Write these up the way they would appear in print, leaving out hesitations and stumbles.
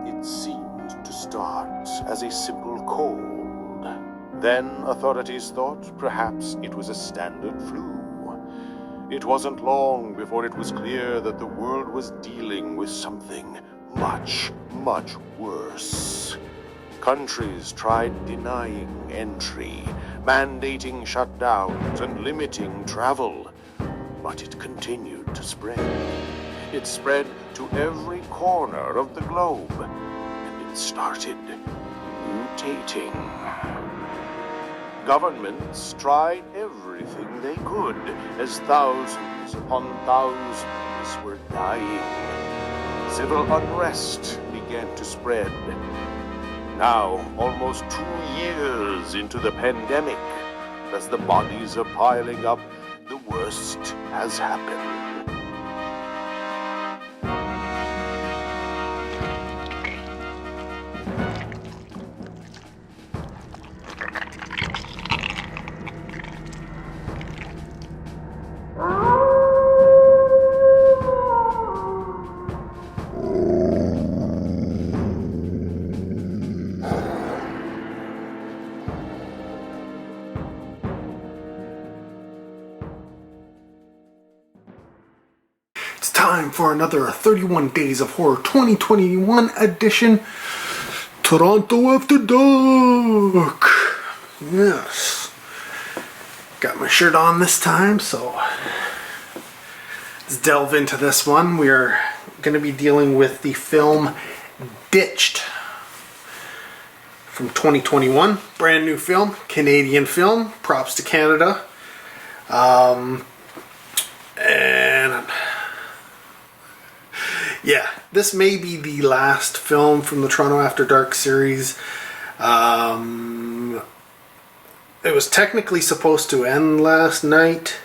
It seemed to start as a simple cold. Then authorities thought perhaps it was a standard flu. It wasn't long before it was clear that the world was dealing with something much, much worse. Countries tried denying entry, mandating shutdowns, and limiting travel. But it continued to spread. It spread to every corner of the globe, and it started mutating. Governments tried everything they could as thousands upon thousands were dying. Civil unrest began to spread. Now, almost 2 years into the pandemic, as the bodies are piling up, the worst has happened. Time for another 31 Days of Horror 2021 edition. Toronto After Dark. Yes. Got my shirt on this time, so let's delve into this one. We are going to be dealing with the film Ditched from 2021. Brand new film, Canadian film. Props to Canada. And yeah, this may be the last film from the Toronto After Dark series. It was technically supposed to end last night,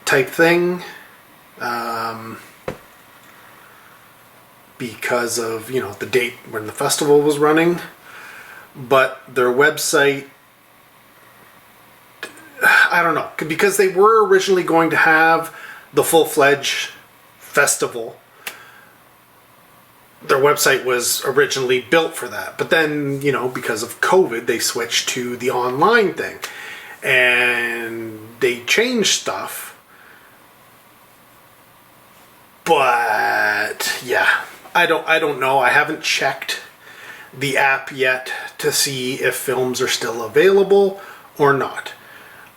type thing, because of, the date when the festival was running. But their website, I don't know, because they were originally going to have the full-fledged festival. Their website was originally built for that, but then, because of COVID, they switched to the online thing, and they changed stuff. But yeah, I don't know. I haven't checked the app yet to see if films are still available or not.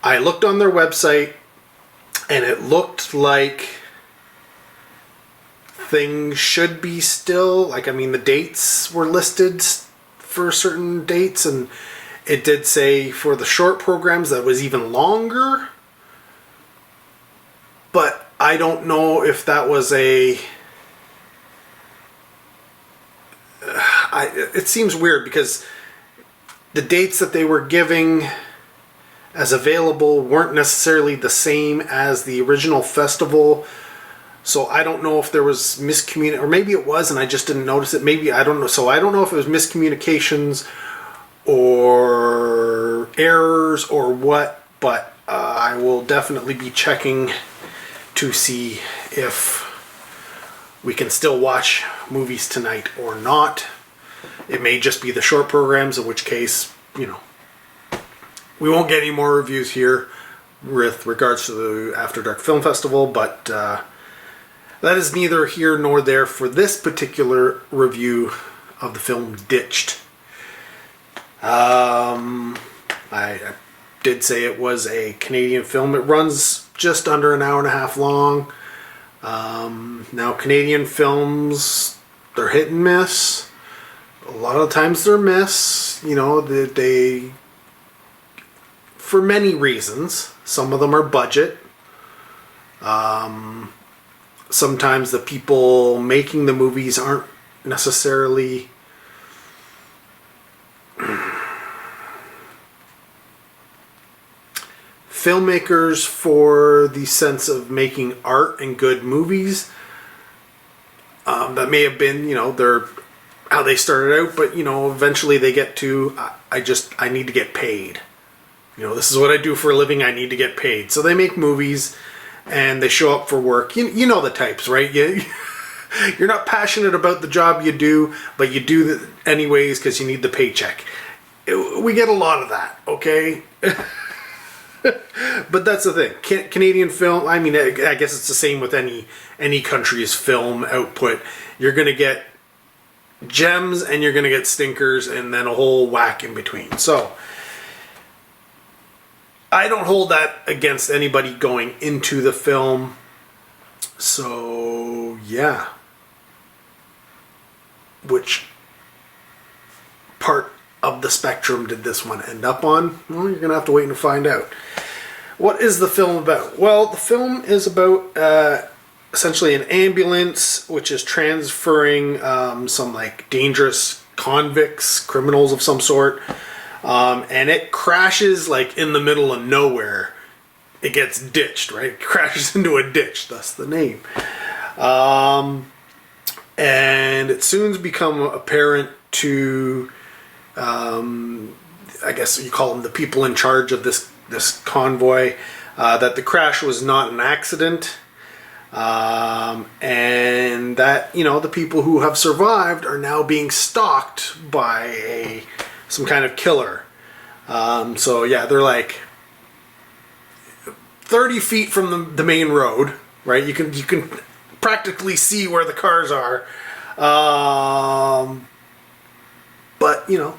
I looked on their website, and it looked like things should be still, the dates were listed for certain dates, and it did say for the short programs that was even longer, but I don't know if that was it seems weird because the dates that they were giving as available weren't necessarily the same as the original festival. So I don't know if there was miscommunication, or maybe it was and I just didn't notice it. Maybe, I don't know. So I don't know if it was miscommunications or errors or what, but I will definitely be checking to see if we can still watch movies tonight or not. It may just be the short programs, in which case, we won't get any more reviews here with regards to the After Dark Film Festival, but that is neither here nor there for this particular review of the film Ditched. I did say it was a Canadian film. It runs just under an hour and a half long. Now, Canadian films, they're hit and miss. A lot of times they're miss. They for many reasons. Some of them are budget. Sometimes the people making the movies aren't necessarily filmmakers for the sense of making art and good movies. That may have been, their how they started out, but eventually they get to I need to get paid. This is what I do for a living. I need to get paid. So they make movies and they show up for work. You know the types, right? You're not passionate about the job you do, but you do it anyways because you need the paycheck. We get a lot of that, okay? But that's the thing. Canadian film, I mean, I guess it's the same with any country's film output. You're going to get gems and you're going to get stinkers and then a whole whack in between. So I don't hold that against anybody going into the film. So, yeah. Which part of the spectrum did this one end up on? Well, you're going to have to wait and find out. What is the film about? Well, the film is about essentially an ambulance which is transferring some like dangerous convicts, criminals of some sort, and it crashes like in the middle of nowhere. It gets ditched, right? It crashes into a ditch, thus the name. And it soon become apparent to, I guess you call them the people in charge of this convoy, that the crash was not an accident, and that, you know, the people who have survived are now being stalked by some kind of killer. So yeah, they're like 30 feet from the main road, right? You can practically see where the cars are, but you know,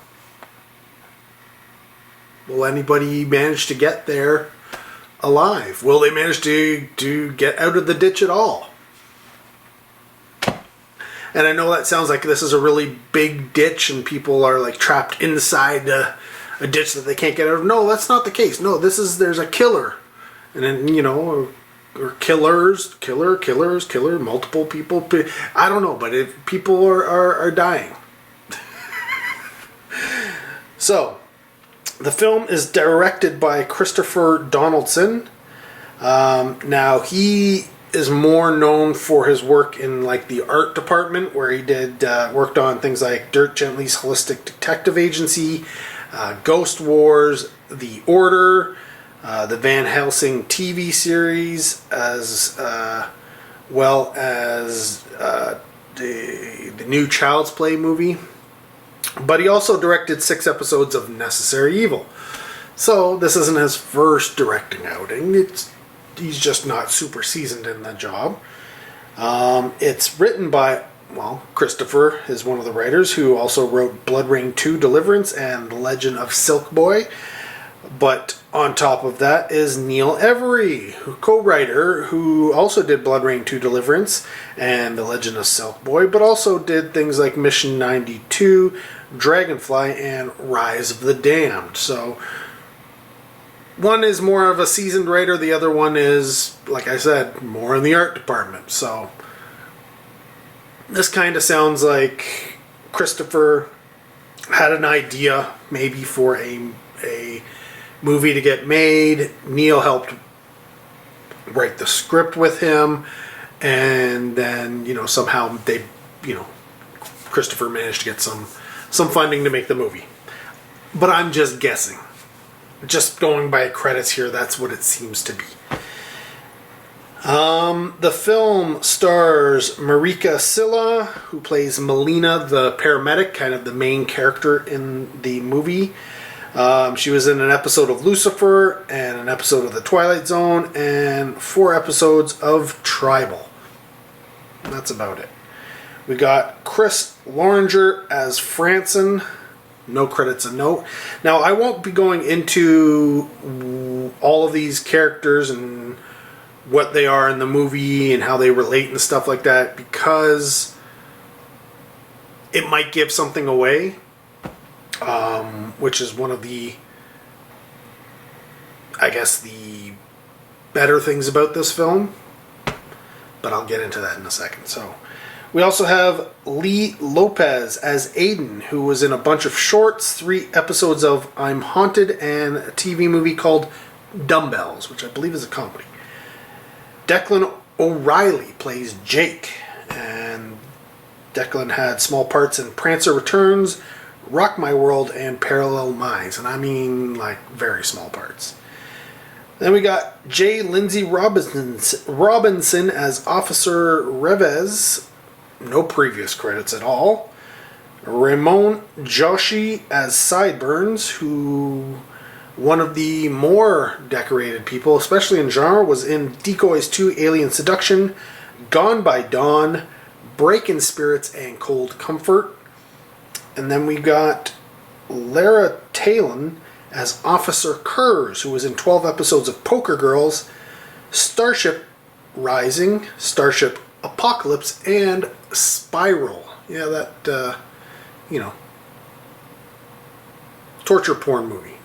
will anybody manage to get there alive? Will they manage to get out of the ditch at all? And I know that sounds like this is a really big ditch and people are like trapped inside a ditch that they can't get out of. No, that's not the case. No, there's a killer. And then, you know, or killer, multiple people. I don't know, but if people are dying. So, the film is directed by Christopher Donaldson. Now, he is more known for his work in like the art department, where he worked on things like Dirk Gently's Holistic Detective Agency, Ghost Wars, The Order, the Van Helsing TV series, as well as the new Child's Play movie. But he also directed 6 episodes of Necessary Evil. So this isn't his first directing outing. He's just not super seasoned in the job. It's written by, well, Christopher is one of the writers, who also wrote Blood Rain 2 Deliverance and The Legend of Silk Boy. But on top of that is Neil Every, co-writer, who also did Blood Rain 2 Deliverance and The Legend of Silk Boy, but also did things like Mission 92, Dragonfly, and Rise of the Damned. So one is more of a seasoned writer, the other one is, like I said, more in the art department. So this kind of sounds like Christopher had an idea maybe for a movie to get made. Neil helped write the script with him, and then, you know, somehow they, you know, Christopher managed to get some funding to make the movie. But I'm just guessing. Just going by credits here, that's what it seems to be. The film stars Marika Silla, who plays Melina, the paramedic, kind of the main character in the movie. She was in an episode of Lucifer and an episode of The Twilight Zone and 4 episodes of Tribal. And that's about it. We got Chris Loringer as Franson. No credits a note. Now, I won't be going into all of these characters and what they are in the movie and how they relate and stuff like that, because it might give something away. Which is one of the, I guess, the better things about this film. But I'll get into that in a second. So, we also have Lee Lopez as Aiden, who was in a bunch of shorts, 3 episodes of I'm Haunted, and a TV movie called Dumbbells, which I believe is a comedy. Declan O'Reilly plays Jake, and Declan had small parts in Prancer Returns, Rock My World, and Parallel Minds, and I mean like very small parts. Then we got J. Lindsay Robinson as Officer Revez, no previous credits at all. Ramon Joshi as Sideburns, who one of the more decorated people, especially in genre, was in Decoys 2, Alien Seduction, Gone by Dawn, Breaking Spirits, and Cold Comfort. And then we got Lara Talon as Officer Kurz, who was in 12 episodes of Poker Girls, Starship Rising, Starship Apocalypse, and Spiral. Yeah, that, torture porn movie.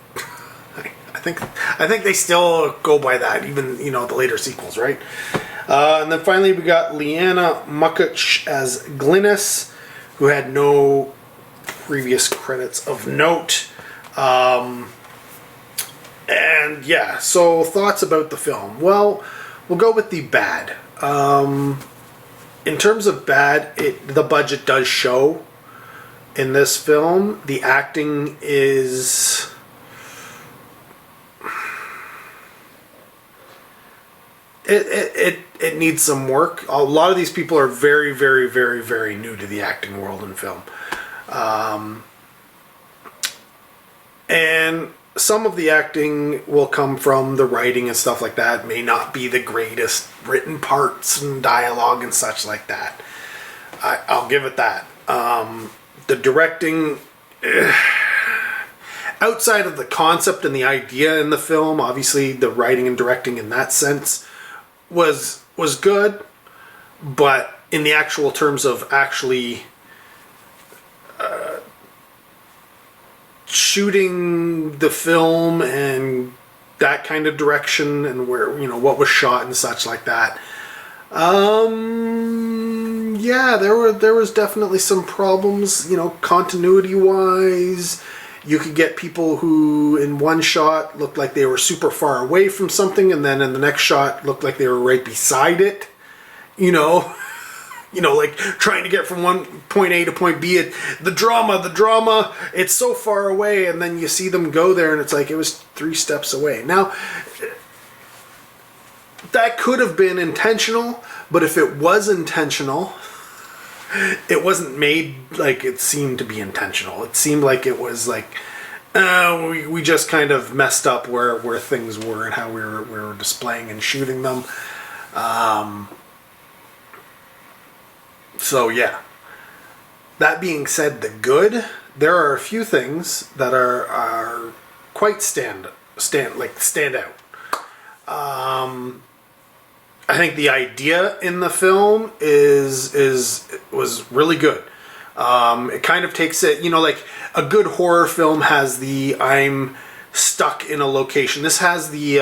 I think they still go by that, even, the later sequels, right? And then finally we got Leanna Mukuch as Glynis, who had no previous credits of note. And yeah, so thoughts about the film. Well, we'll go with the bad. In terms of bad, the budget does show in this film. The acting is... It needs some work. A lot of these people are very, very, very, very new to the acting world in film. And some of the acting will come from the writing and stuff like that. It may not be the greatest written parts and dialogue and such like that. I'll give it that. The directing... outside of the concept and the idea in the film, obviously the writing and directing in that sense was good, but in the actual terms of actually shooting the film and that kind of direction and where, what was shot and such like that, yeah, there was definitely some problems, continuity wise. You could get people who in one shot looked like they were super far away from something, and then in the next shot looked like they were right beside it. Like trying to get from one point A to point B. The drama, it's so far away, and then you see them go there, and it's like it was 3 steps away. Now, that could have been intentional, but if it was intentional, it wasn't made like it seemed to be intentional. It seemed like it was like, we just kind of messed up where things were and how we were displaying and shooting them. So yeah. That being said, there are a few things that are quite stand out. I think the idea in the film was really good. It kind of takes it, like a good horror film has the I'm stuck in a location. This has the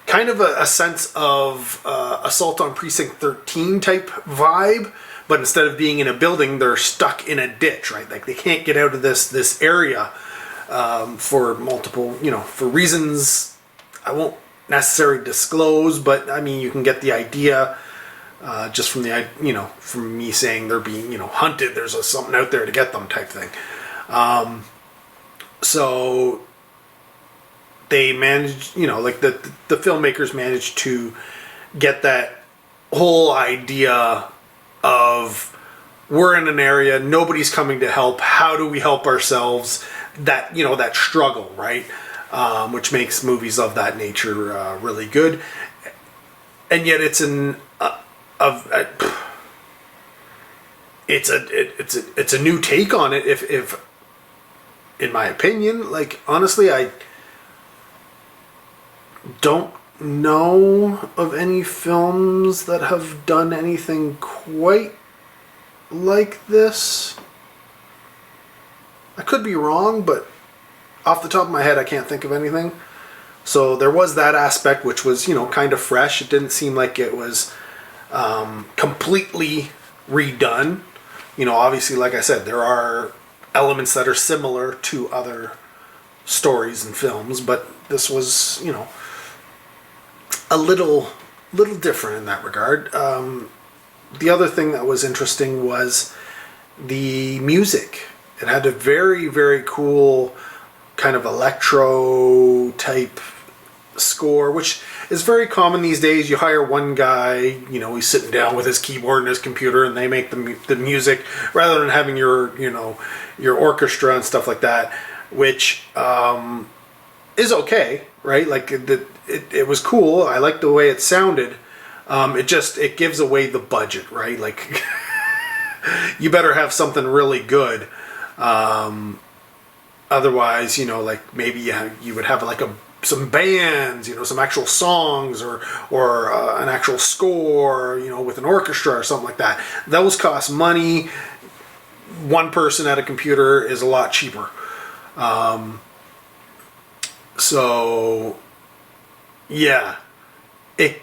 kind of a sense of Assault on Precinct 13 type vibe, but instead of being in a building, they're stuck in a ditch, right? Like they can't get out of this area for multiple, for reasons I won't necessarily disclose, but I mean you can get the idea just from from me saying they're being hunted. There's something out there to get them type thing. So they managed, like the filmmakers managed to get that whole idea of we're in an area, nobody's coming to help. How do we help ourselves? That that struggle, right? Which makes movies of that nature really good, and yet it's it's a new take on it. If in my opinion, like honestly, I don't know of any films that have done anything quite like this. I could be wrong, but off the top of my head, I can't think of anything. So there was that aspect, which was, kind of fresh. It didn't seem like it was completely redone. Obviously, like I said, there are elements that are similar to other stories and films, but this was, a little different in that regard. The other thing that was interesting was the music. It had a very, very cool kind of electro type score, which is very common these days. You hire one guy, he's sitting down with his keyboard and his computer, and they make the music, rather than having your orchestra and stuff like that, which is okay, right? Like it was cool. I liked the way it sounded. It gives away the budget, right? Like you better have something really good. Otherwise, like maybe you would have like some bands, some actual songs or an actual score, with an orchestra or something like that. Those cost money. One person at a computer is a lot cheaper. So yeah, it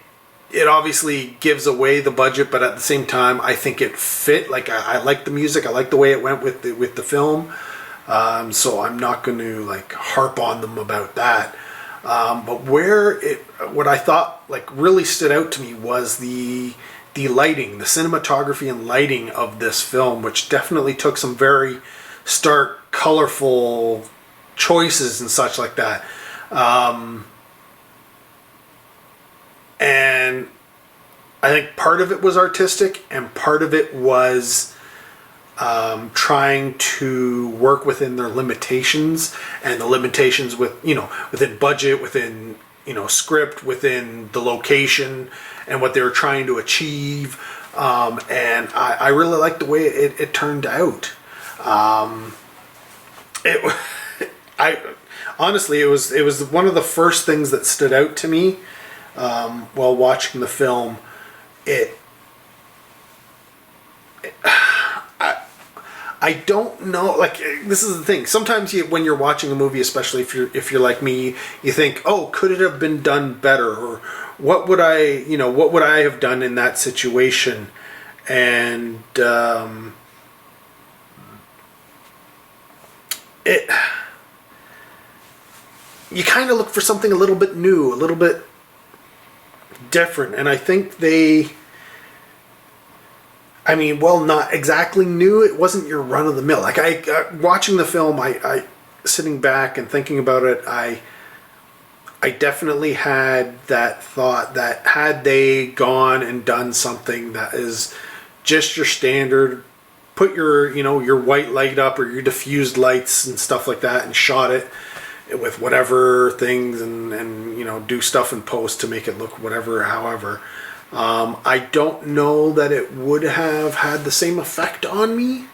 obviously gives away the budget, but at the same time, I think it fit. Like I like the music. I like the way it went with the film. So I'm not going to like harp on them about that. But what I thought like really stood out to me was the lighting, the cinematography and lighting of this film, which definitely took some very stark, colorful choices and such like that. And I think part of it was artistic and part of it was trying to work within their limitations, and the limitations within budget, within script, within the location and what they were trying to achieve. And I really liked the way it turned out. Honestly, it was one of the first things that stood out to me while watching the film. I don't know. Like, this is the thing. Sometimes when you're watching a movie, especially if you're like me, you think, "Oh, could it have been done better?" Or what would I have done in that situation? And you kind of look for something a little bit new, a little bit different, and I think not exactly new. It wasn't your run of the mill. Like watching the film, I sitting back and thinking about it, I definitely had that thought that had they gone and done something that is just your standard, put your white light up or your diffused lights and stuff like that, and shot it with whatever things and do stuff in post to make it look however. I don't know that it would have had the same effect on me.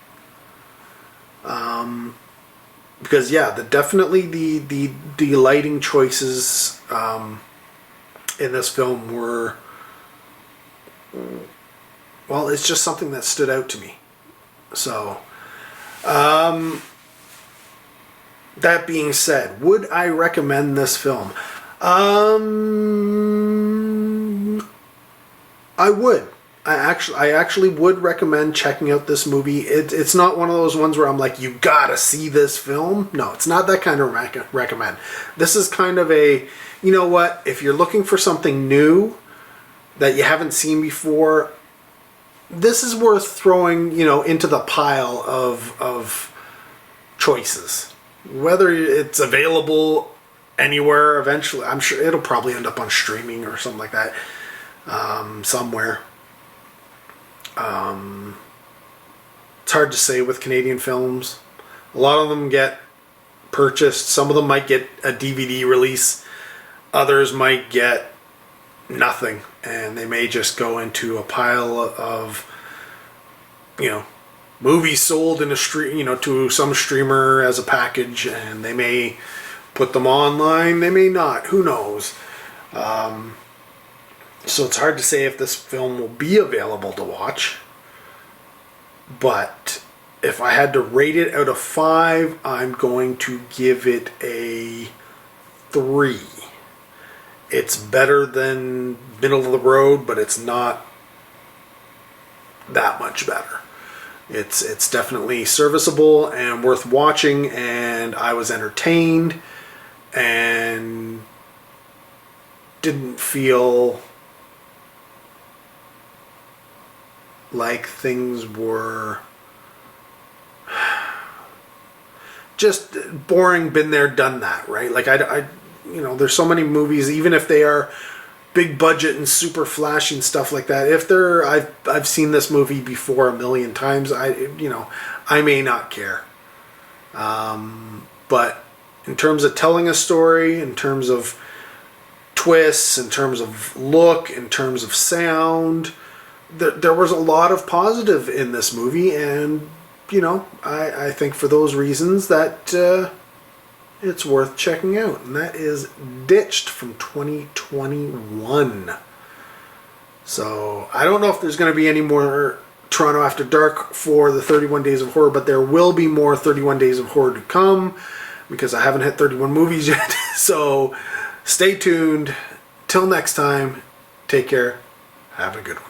Because definitely the lighting choices in this film were, well, it's just something that stood out to me. So, that being said, would I recommend this film? I would. I actually would recommend checking out this movie. It's not one of those ones where I'm like, you gotta see this film. No, it's not that kind of recommend. This is kind of a, if you're looking for something new that you haven't seen before, this is worth throwing, into the pile of choices. Whether it's available anywhere eventually, I'm sure it'll probably end up on streaming or something like that. Somewhere. It's hard to say with Canadian films. A lot of them get purchased. Some of them might get a DVD release. Others might get nothing, and they may just go into a pile of movies sold in a to some streamer as a package, and they may put them online. They may not. Who knows? So it's hard to say if this film will be available to watch. But if I had to rate it out of 5, I'm going to give it a 3. It's better than middle of the road, but it's not that much better. It's definitely serviceable and worth watching, and I was entertained and didn't feel like things were just boring, been there, done that, right? Like I there's so many movies, even if they are big budget and super flashy and stuff like that. If they're, I've seen this movie before a million times. I may not care. But in terms of telling a story, in terms of twists, in terms of look, in terms of sound, there was a lot of positive in this movie, and I think for those reasons that it's worth checking out. And that is Ditched from 2021. So I don't know if there's going to be any more Toronto After Dark for the 31 Days of Horror, but there will be more 31 Days of Horror to come, because I haven't hit 31 movies yet. So stay tuned. Till next time, take care. Have a good one.